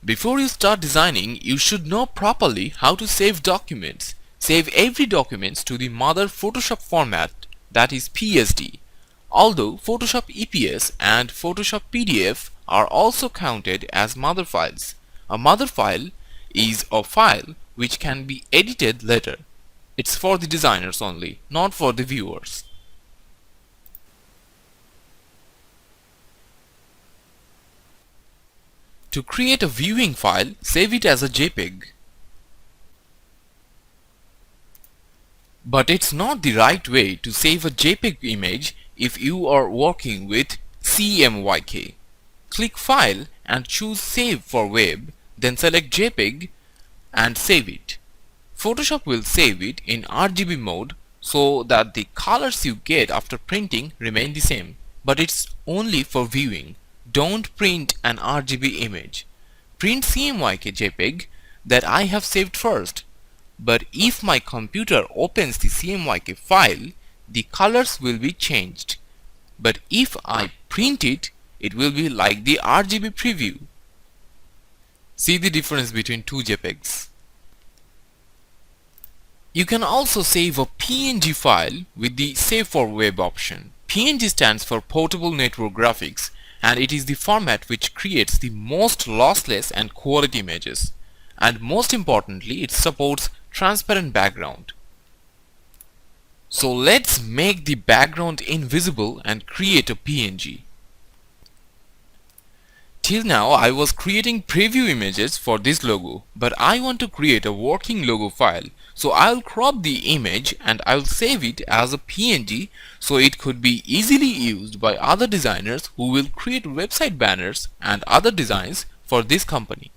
Before you start designing, you should know properly how to save documents. Save every document to the mother Photoshop format, that is PSD. Although Photoshop EPS and Photoshop PDF are also counted as mother files. A mother file is a file which can be edited later. It's for the designers only, not for the viewers. To create a viewing file, save it as a JPEG. But it's not the right way to save a JPEG image if you are working with CMYK. Click File and choose Save for Web, then select JPEG and save it. Photoshop will save it in RGB mode so that the colors you get after printing remain the same. But it's only for viewing. Don't print an RGB image. Print CMYK JPEG that I have saved first. But if my computer opens the CMYK file, the colors will be changed. But if I print it, it will be like the RGB preview. See the difference between two JPEGs. You can also save a PNG file with the Save for Web option. PNG stands for Portable Network Graphics, and it is the format which creates the most lossless and quality images. And most importantly, it supports transparent background. So let's make the background invisible and create a PNG. Till now I was creating preview images for this logo, but I want to create a working logo file. So I'll crop the image and I'll save it as a PNG so it could be easily used by other designers who will create website banners and other designs for this company.